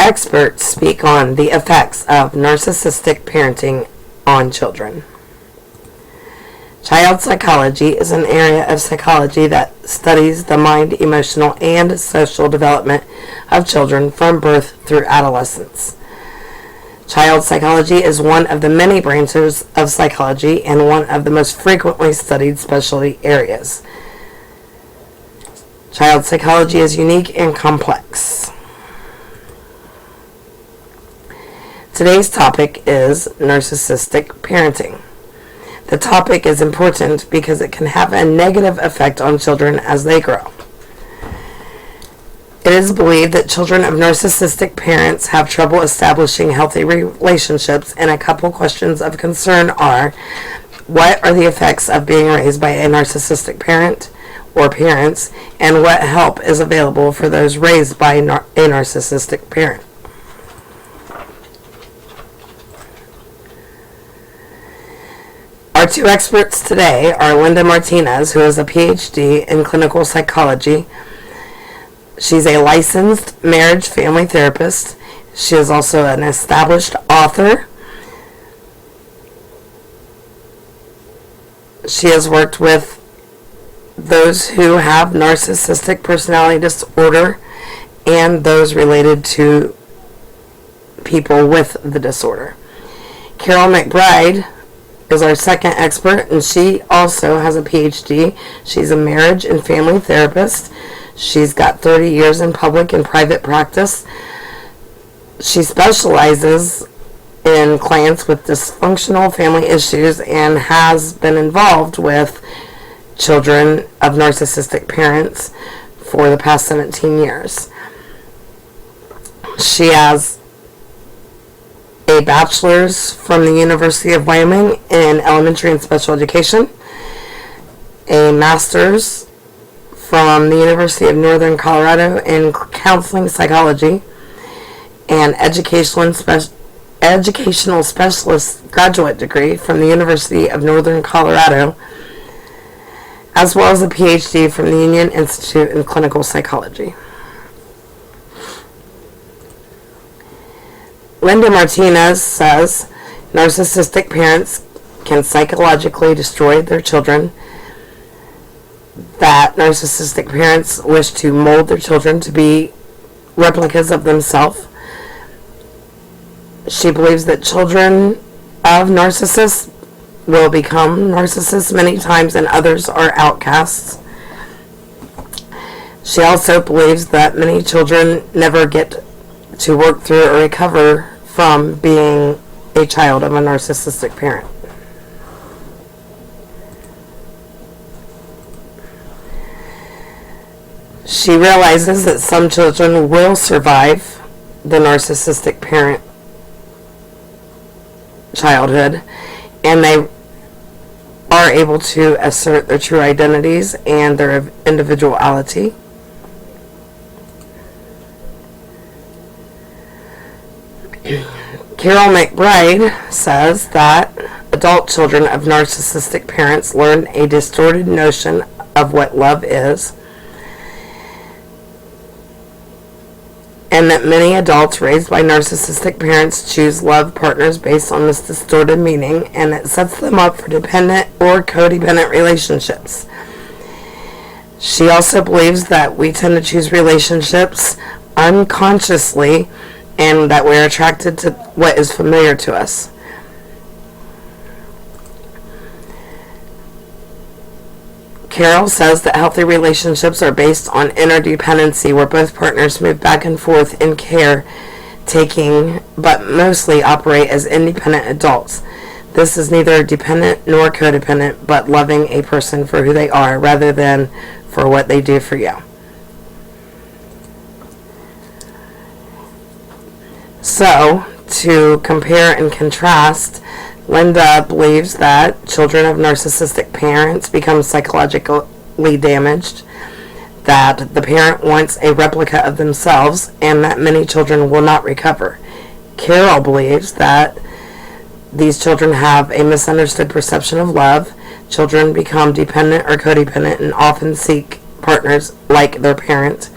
Experts speak on the effects of narcissistic parenting on children. Child psychology is an area of psychology that studies the mind, emotional, and social development of children from birth through adolescence. Child psychology is one of the many branches of psychology and one of the most frequently studied specialty areas. Child psychology is unique and complex. Today's topic is narcissistic parenting. The topic is important because it can have a negative effect on children as they grow. It is believed that children of narcissistic parents have trouble establishing healthy relationships, and a couple questions of concern are: what are the effects of being raised by a narcissistic parent or parents, and what help is available for those raised by a narcissistic parent? Our two experts today are Linda Martinez, who is a PhD in clinical psychology. She's a licensed marriage family therapist. She is also an established author. She has worked with those who have narcissistic personality disorder and those related to people with the disorder. KARYL McBride is our second expert, and she also has a PhD. She's a marriage and family therapist. She's got 30 years in public and private practice. She specializes in clients with dysfunctional family issues and has been involved with children of narcissistic parents for the past 17 years. She has a bachelor's from the University of Wyoming in elementary and special education, a master's from the University of Northern Colorado in counseling psychology, an educational specialist graduate degree from the University of Northern Colorado, as well as a PhD from the Union Institute in clinical psychology. Linda Martinez says narcissistic parents can psychologically destroy their children, that narcissistic parents wish to mold their children to be replicas of themselves. She believes that children of narcissists will become narcissists many times and others are outcasts. She also believes that many children never get to work through or recover from being a child of a narcissistic parent. She realizes that some children will survive the narcissistic parent childhood, and they are able to assert their true identities and their individuality. KARYL McBride says that adult children of narcissistic parents learn a distorted notion of what love is, and that many adults raised by narcissistic parents choose love partners based on this distorted meaning, and it sets them up for dependent or codependent relationships. She also believes that we tend to choose relationships unconsciously and that we're attracted to what is familiar to us. KARYL says that healthy relationships are based on interdependency, where both partners move back and forth in care taking, but mostly operate as independent adults. This is neither dependent nor codependent, but loving a person for who they are rather than for what they do for you. So, to compare and contrast, Linda believes that children of narcissistic parents become psychologically damaged, that the parent wants a replica of themselves, and that many children will not recover. KARYL believes that these children have a misunderstood perception of love. Children become dependent or codependent and often seek partners like their parent.